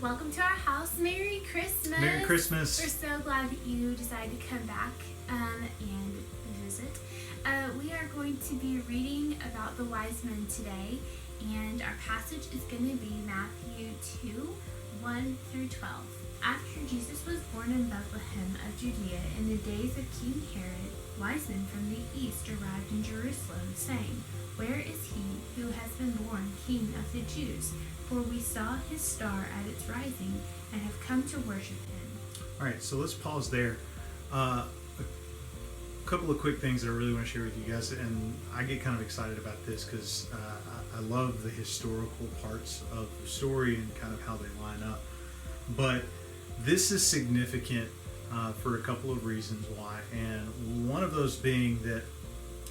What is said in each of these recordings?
welcome to our house. Merry Christmas. Merry Christmas. We're so glad that you decided to come back and visit. We are going to be reading about the wise men today, and our passage is going to be Matthew 2, 1 through 12. After Jesus was born in Bethlehem of Judea in the days of King Herod, wise men from the east arrived in Jerusalem, saying, "Where is he who has been born King of the Jews? For we saw his star at its rising and have come to worship him." All right, so let's pause there. A couple of quick things that I really want to share with you guys, and I get kind of excited about this because I love the historical parts of the story and kind of how they line up. But this is significant for a couple of reasons why, and one of those being that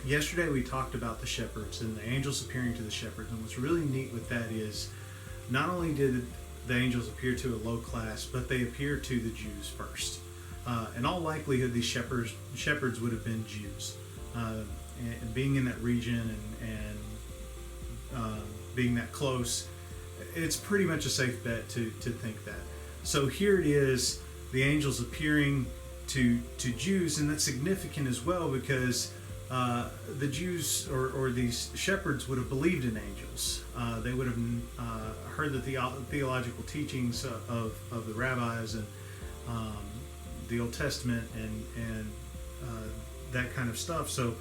yesterday we talked about the shepherds and the angels appearing to the shepherds, and what's really neat with that is not only did the angels appear to a low class, but they appeared to the Jews first. In all likelihood, these shepherds would have been Jews. And being in that region and being that close, it's pretty much a safe bet to think that. So here it is, the angels appearing to Jews, and that's significant as well because the Jews or these shepherds would have believed in angels. They would have heard the theological teachings of the rabbis and the Old Testament and that kind of stuff. So,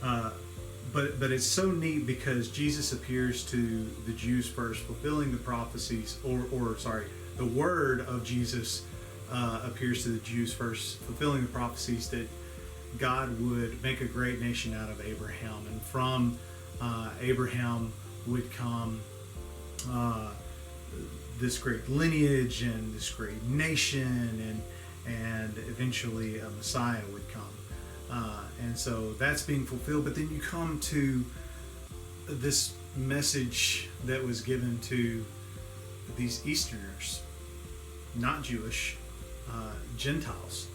but it's so neat because Jesus appears to the Jews first, fulfilling the prophecies, the word of Jesus appears to the Jews first, fulfilling the prophecies that God would make a great nation out of Abraham, and from Abraham would come this great lineage and this great nation, and eventually a Messiah would come. And so that's being fulfilled. But then you come to this message that was given to these Easterners, not Jewish, Gentiles.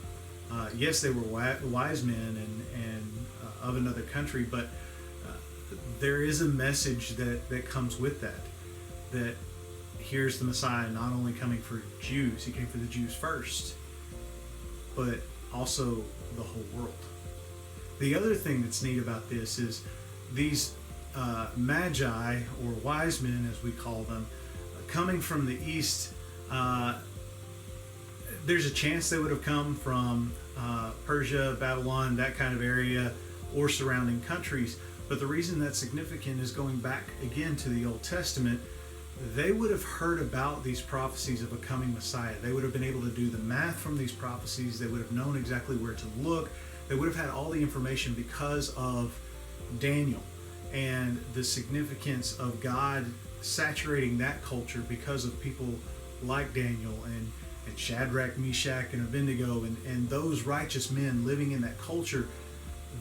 Yes, they were wise men and of another country, but there is a message that comes with that here's the Messiah not only coming for Jews, he came for the Jews first, but also the whole world. The other thing that's neat about this is these magi, or wise men as we call them, coming from the east. There's a chance they would have come from Persia, Babylon, that kind of area, or surrounding countries. But the reason that's significant is going back again to the Old Testament. They would have heard about these prophecies of a coming Messiah. They would have been able to do the math from these prophecies. They would have known exactly where to look. They would have had all the information because of Daniel and the significance of God saturating that culture because of people like Daniel and Shadrach, Meshach, and Abednego, and those righteous men living in that culture.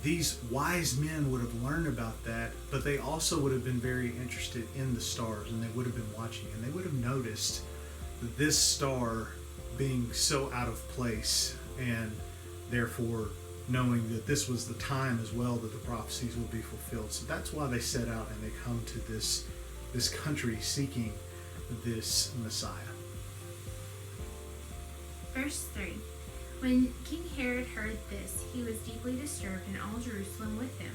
These wise men would have learned about that, but they also would have been very interested in the stars, and they would have been watching, and they would have noticed this star being so out of place, and therefore knowing that this was the time as well that the prophecies would be fulfilled. So that's why they set out and they come to this country seeking this Messiah. Verse 3. When King Herod heard this, he was deeply disturbed, and all Jerusalem with him.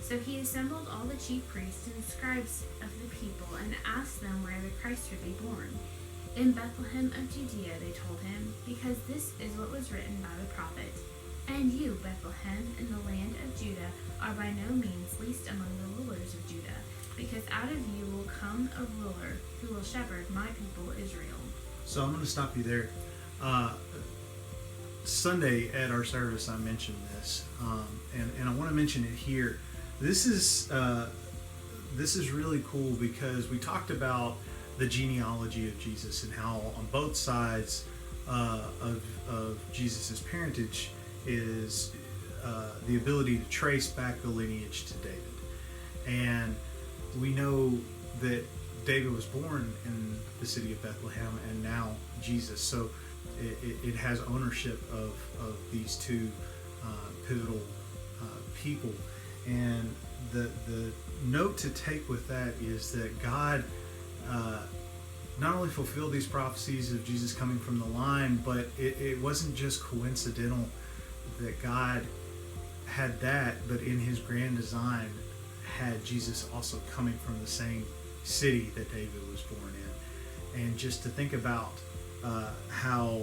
So he assembled all the chief priests and scribes of the people, and asked them where the Christ would be born. "In Bethlehem of Judea," they told him, "because this is what was written by the prophet. And you, Bethlehem, in the land of Judah, are by no means least among the rulers of Judah, because out of you will come a ruler who will shepherd my people Israel." So I'm going to stop you there. Sunday at our service, I mentioned this, and I want to mention it here. This is really cool because we talked about the genealogy of Jesus and how on both sides of Jesus's parentage is the ability to trace back the lineage to David, and we know that David was born in the city of Bethlehem, and now Jesus. So it has ownership of these two pivotal people. And the note to take with that is that God not only fulfill these prophecies of Jesus coming from the line, but it wasn't just coincidental that God had that, but in his grand design had Jesus also coming from the same city that David was born in. And just to think about how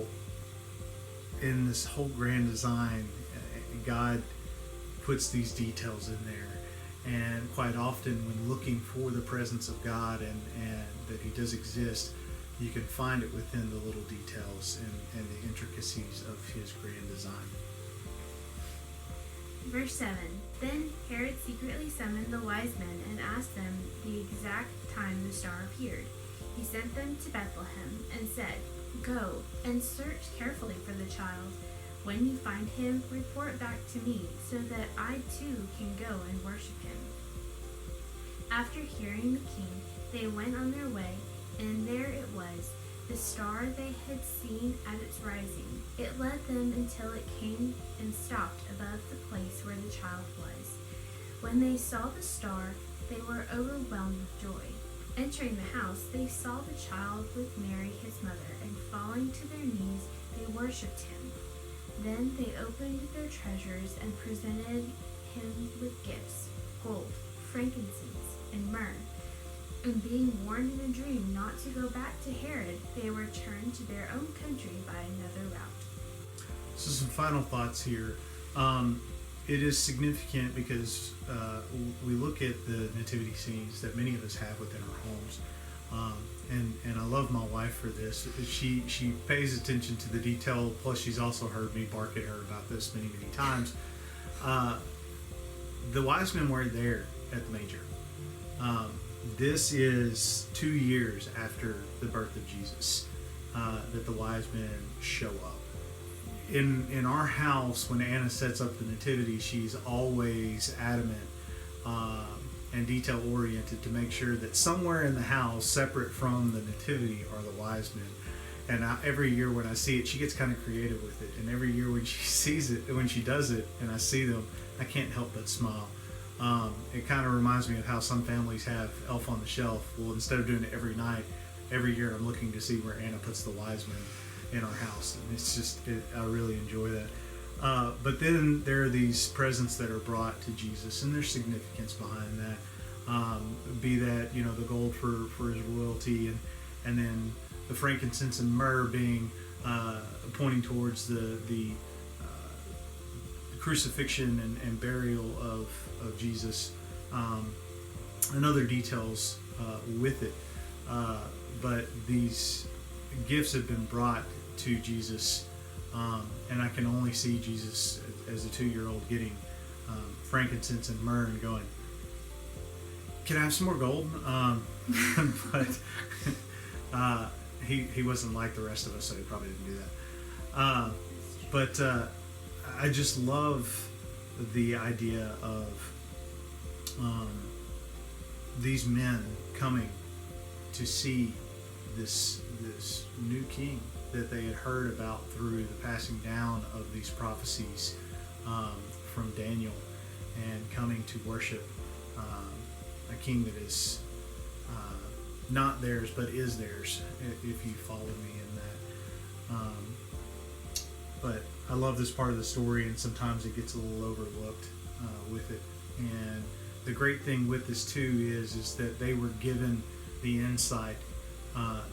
in this whole grand design, God puts these details in there. And quite often when looking for the presence of God and that he does exist, you can find it within the little details and the intricacies of his grand design. Verse 7. Then Herod secretly summoned the wise men and asked them the exact time the star appeared. He sent them to Bethlehem and said, "Go and search carefully for the child. When you find him, report back to me, so that I too can go and worship him." After hearing the king, they went on their way, and there it was, the star they had seen at its rising. It led them until it came and stopped above the place where the child was. When they saw the star, they were overwhelmed with joy. Entering the house, they saw the child with Mary his mother, and falling to their knees, they worshipped him. Then they opened their treasures and presented him with gifts, gold, frankincense, and myrrh. And being warned in a dream not to go back to Herod, they returned to their own country by another route. So some final thoughts here. It is significant because we look at the nativity scenes that many of us have within our homes. And I love my wife for this. She pays attention to the detail, plus she's also heard me bark at her about this many times. The wise men were there at the manger. This is 2 years after the birth of Jesus that the wise men show up. In our house, when Anna sets up the nativity, she's always adamant and detail oriented to make sure that somewhere in the house, separate from the nativity, are the wise men. And every year when I see it, she gets kind of creative with it. And every year when she sees it, when she does it, and I see them, I can't help but smile. It kind of reminds me of how some families have Elf on the Shelf. Well, instead of doing it every night, every year I'm looking to see where Anna puts the wise men in our house. And it's just, I really enjoy that. But then there are these presents that are brought to Jesus, and there's significance behind that. Be that, the gold for his royalty, and then the frankincense and myrrh being pointing towards the crucifixion and burial of Jesus, and other details with it. But these gifts have been brought to Jesus, and I can only see Jesus as a 2-year-old getting frankincense and myrrh and going, "Can I have some more gold?" But he wasn't like the rest of us, so he probably didn't do that. But I just love the idea of these men coming to see this new king that they had heard about through the passing down of these prophecies from Daniel, and coming to worship a king that is not theirs but is theirs, if you follow me in that. But I love this part of the story, and sometimes it gets a little overlooked with it. And the great thing with this too is that they were given the insight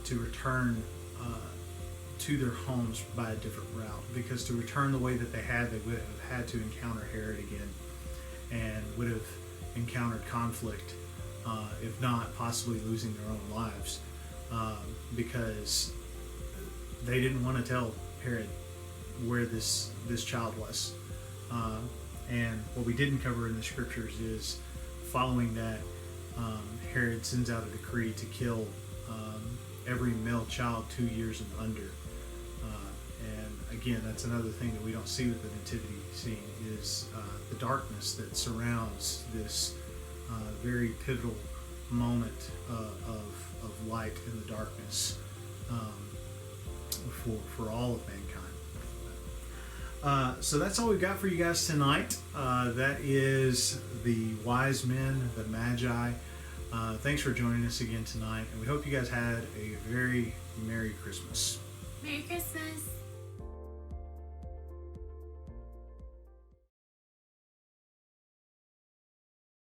to return to their homes by a different route, because to return the way that they would have had to encounter Herod again, and would have encountered conflict, if not possibly losing their own lives, because they didn't want to tell Herod where this child was. And what we didn't cover in the scriptures is, following that, Herod sends out a decree to kill every male child 2 years and under. And again, that's another thing that we don't see with the nativity scene, is the darkness that surrounds this very pivotal moment of light in the darkness for all of mankind. So that's all we've got for you guys tonight. That is the wise men, the Magi. Thanks for joining us again tonight, and we hope you guys had a very Merry Christmas. Merry Christmas.